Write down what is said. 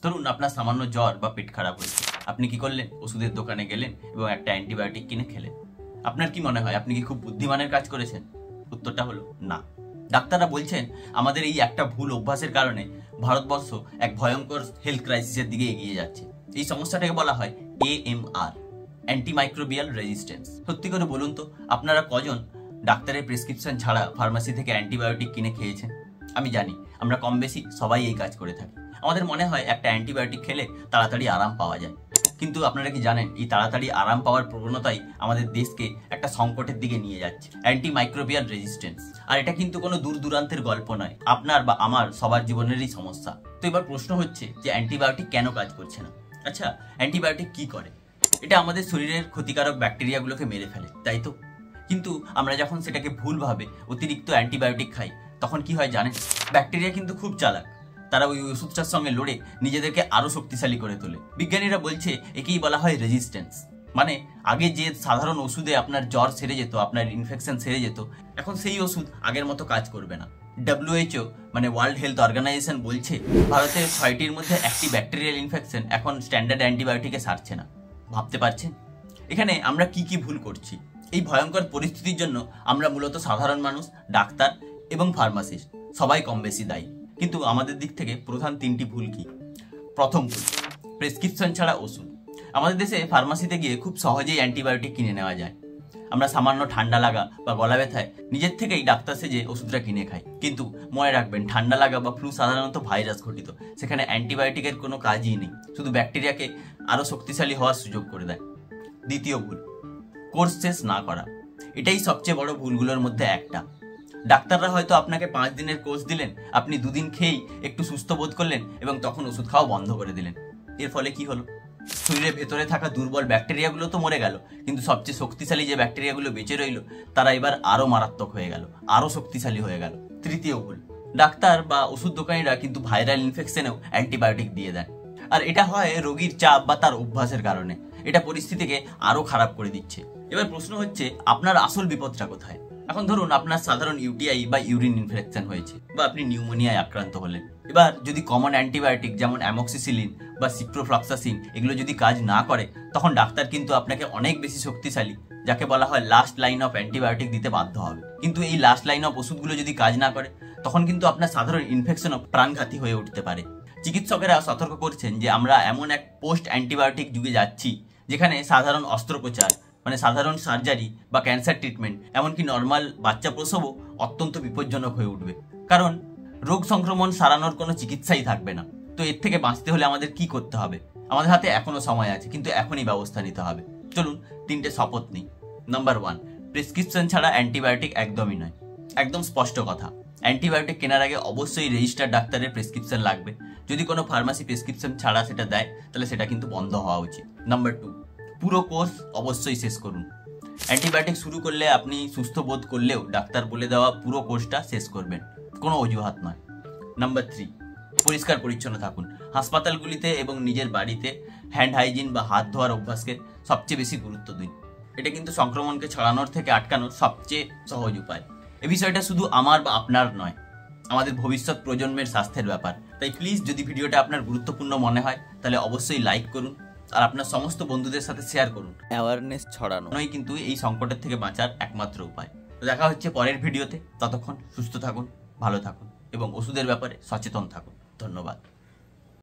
ধরুন আপনার সামান্য জ্বর বা পেট খারাপ হয়েছে, আপনি কি করলেন? ওষুধের দোকানে গেলেন এবং একটা অ্যান্টিবায়োটিক কিনে খেলেন। আপনার কি মনে হয় আপনি কি খুব বুদ্ধিমানের কাজ করেছেন? উত্তরটা হলো না। ডাক্তাররা বলছেন আমাদের এই একটা ভুল অভ্যাসের কারণে ভারতবর্ষ এক ভয়ঙ্কর হেলথ ক্রাইসিসের দিকে এগিয়ে যাচ্ছে। এই সমস্যাটাকে বলা হয় AMR, অ্যান্টিমাইক্রোবিয়াল রেজিস্ট্যান্স। সত্যি করে বলুন তো, আপনারা কজন ডাক্তারের প্রেসক্রিপশন ছাড়া ফার্মাসি থেকে অ্যান্টিবায়োটিক কিনে খেয়েছেন? আমি জানি আমরা কম বেশি সবাই এই কাজ করে থাকি। আমাদের মনে হয় একটা অ্যান্টিবায়োটিক খেলে তাড়াতাড়ি আরাম পাওয়া যায়, কিন্তু আপনারা কি জানেন এই তাড়াতাড়ি আরাম পাওয়ার প্রবণতাই আমাদের দেশকে একটা সংকটের দিকে নিয়ে যাচ্ছে, অ্যান্টিমাইক্রোবিয়াল রেজিস্ট্যান্স। আর এটা কিন্তু কোনো দূর দূরান্তের গল্প নয়, আপনার বা আমার সবার জীবনেরই সমস্যা। তো এবার প্রশ্ন হচ্ছে যে অ্যান্টিবায়োটিক কেন কাজ করছে না? আচ্ছা, অ্যান্টিবায়োটিক কি করে? এটা আমাদের শরীরের ক্ষতিকারক ব্যাকটেরিয়াগুলোকে মেরে ফেলে, তাই তো? কিন্তু আমরা যখন সেটাকে ভুলভাবে অতিরিক্ত অ্যান্টিবায়োটিক খাই তখন কি হয় জানেন? ব্যাকটেরিয়া কিন্তু খুব চালাক, তারা ওই ওষুধটার সঙ্গে লড়ে নিজেদেরকে আরো শক্তিশালী করে তোলে। বিজ্ঞানীরা বলছে একেই বলা হয় রেজিস্ট্যান্স। মানে আগে যে সাধারণ ওষুধে আপনার জ্বর সেরে যেত, আপনার ইনফেকশন সেরে যেত, এখন সেই ওষুধ আগের মতো কাজ করবে না। WHO মানে ওয়ার্ল্ড হেলথ অর্গানাইজেশন বলছে ভারতের 6টির মধ্যে একটি ব্যাকটেরিয়াল ইনফেকশন এখন স্ট্যান্ডার্ড অ্যান্টিবায়োটিকে সারছে না। ভাবতে পারছেন এখানে আমরা কি কি ভুল করছি? এই ভয়ঙ্কর পরিস্থিতির জন্য আমরা মূলত সাধারণ মানুষ, ডাক্তার এবং ফার্মাসিস্ট সবাই কম বেশি দায়ী। কিন্তু আমাদের দিক থেকে প্রধান 3টি ভুল কি? প্রথম ভুল, প্রেসক্রিপশন ছাড়া ওষুধ। আমাদের দেশে ফার্মাসিতে গিয়ে খুব সহজেই অ্যান্টিবায়োটিক কিনে নেওয়া যায়। আমরা সামান্য ঠান্ডা লাগা বা গলা ব্যথায় নিজের থেকেই ডাক্তার সেজে ওষুধটা কিনে খাই। কিন্তু মনে রাখবেন, ঠান্ডা লাগা বা ফ্লু সাধারণত ভাইরাস ঘটিত, সেখানে অ্যান্টিবায়োটিকের কোনো কাজই নেই, শুধু ব্যাকটেরিয়াকে আরও শক্তিশালী হওয়ার সুযোগ করে দেয়। দ্বিতীয় ভুল, কোর্স শেষ না করা। এটাই সবচেয়ে বড় ভুলগুলোর মধ্যে একটা। ডাক্তাররা হয়তো আপনাকে 5 দিনের কোর্স দিলেন, আপনি 2 দিন খেয়েই একটু সুস্থ বোধ করলেন এবং তখন ওষুধ খাওয়া বন্ধ করে দিলেন। এর ফলে কি হলো? শরীরের ভেতরে থাকা দুর্বল ব্যাকটেরিয়াগুলো তো মরে গেল, কিন্তু সবচেয়ে শক্তিশালী যে ব্যাকটেরিয়াগুলো বেঁচে রইল তারা এবার আরো মারাত্মক হয়ে গেল, আরো শক্তিশালী হয়ে গেল। তৃতীয় ভুল, ডাক্তার বা ওষুধ দোকানিরা কিন্তু ভাইরাল ইনফেকশনেও অ্যান্টিবায়োটিক দিয়ে দেন। আর এটা হয় রোগীর চাপ বা তার অভ্যাসের কারণে। এটা পরিস্থিতিকে আরো খারাপ করে দিচ্ছে। এবার প্রশ্ন হচ্ছে আপনার আসল বিপদটা কোথায়? এখন ধরুন আপনার সাধারণ UTI বা ইউরিন ইনফেকশন হয়েছে, বা আপনি নিউমোনিয়ায় আক্রান্ত হলেন। এবার যদি কমন অ্যান্টিবায়োটিক যেমন অ্যামক্সিসিলিন বা সিপ্রোফ্লক্সাসিন এগুলো যদি কাজ না করে, তখন ডাক্তার কিন্তু আপনাকে অনেক বেশি শক্তিশালী, যাকে বলা হয় লাস্ট লাইন অফ অ্যান্টিবায়োটিক দিতে বাধ্য হবে। কিন্তু এই লাস্ট লাইন অফ ওষুধগুলো যদি কাজ না করে, তখন কিন্তু আপনার সাধারণ ইনফেকশনও প্রাণঘাতী হয়ে উঠতে পারে। চিকিৎসকেরা সতর্ক করছেন যে আমরা এমন এক পোস্ট অ্যান্টিবায়োটিক যুগে যাচ্ছি যেখানে সাধারণ অস্ত্রোপচার মানে সাধারণ সার্জারি বা ক্যান্সার ট্রিটমেন্ট, এমনকি নর্মাল বাচ্চা প্রসবও অত্যন্ত বিপজ্জনক হয়ে উঠবে। কারণ রোগ সংক্রমণ সারানোর কোনো চিকিৎসাই থাকবে না। তো এর থেকে বাঁচতে হলে আমাদের কি করতে হবে? আমাদের হাতে এখনো সময় আছে, কিন্তু এখনই ব্যবস্থা নিতে হবে। চলুন 3টে শপথ নিই। নাম্বার 1, প্রেসক্রিপশন ছাড়া অ্যান্টিবায়োটিক একদমই নয়। একদম স্পষ্ট কথা, অ্যান্টিবায়োটিক কেনার আগে অবশ্যই রেজিস্টার্ড ডাক্তারের প্রেসক্রিপশন লাগবে। যদি কোনো ফার্মাসি প্রেসক্রিপশন ছাড়া সেটা দেয়, তাহলে সেটা কিন্তু বন্ধ হওয়া উচিত। নাম্বার 2, পুরো কোর্স অবশ্যই শেষ করুন। অ্যান্টিবায়োটিক শুরু করলে আপনি সুস্থ বোধ করলেও ডাক্তার বলে দেওয়া পুরো কোর্সটা শেষ করবেন, কোনো অজুহাত নয়। নাম্বার 3, পরিষ্কার পরিচ্ছন্ন থাকুন। হাসপাতালগুলিতে এবং নিজের বাড়িতে হ্যান্ড হাইজিন বা হাত ধোয়ার অভ্যাসকে সবচেয়ে বেশি গুরুত্ব দিন। এটা কিন্তু সংক্রমণকে ছড়ানোর থেকে আটকানোর সবচেয়ে সহজ উপায়। এই বিষয়টা শুধু আমার বা আপনার নয়, আমাদের ভবিষ্যৎ প্রজন্মের স্বাস্থ্যের ব্যাপার। তাই প্লিজ, যদি ভিডিওটা আপনার গুরুত্বপূর্ণ মনে হয় তাহলে অবশ্যই লাইক করুন আর আপনার সমস্ত বন্ধুদের সাথে শেয়ার করুন। অ্যাওয়ারনেস ছড়ানো নয় কিন্তু এই সংকটের থেকে বাঁচার একমাত্র উপায়। তো দেখা হচ্ছে পরের ভিডিওতে। ততক্ষণ সুস্থ থাকুন, ভালো থাকুন এবং ওষুধের ব্যাপারে সচেতন থাকুন। ধন্যবাদ।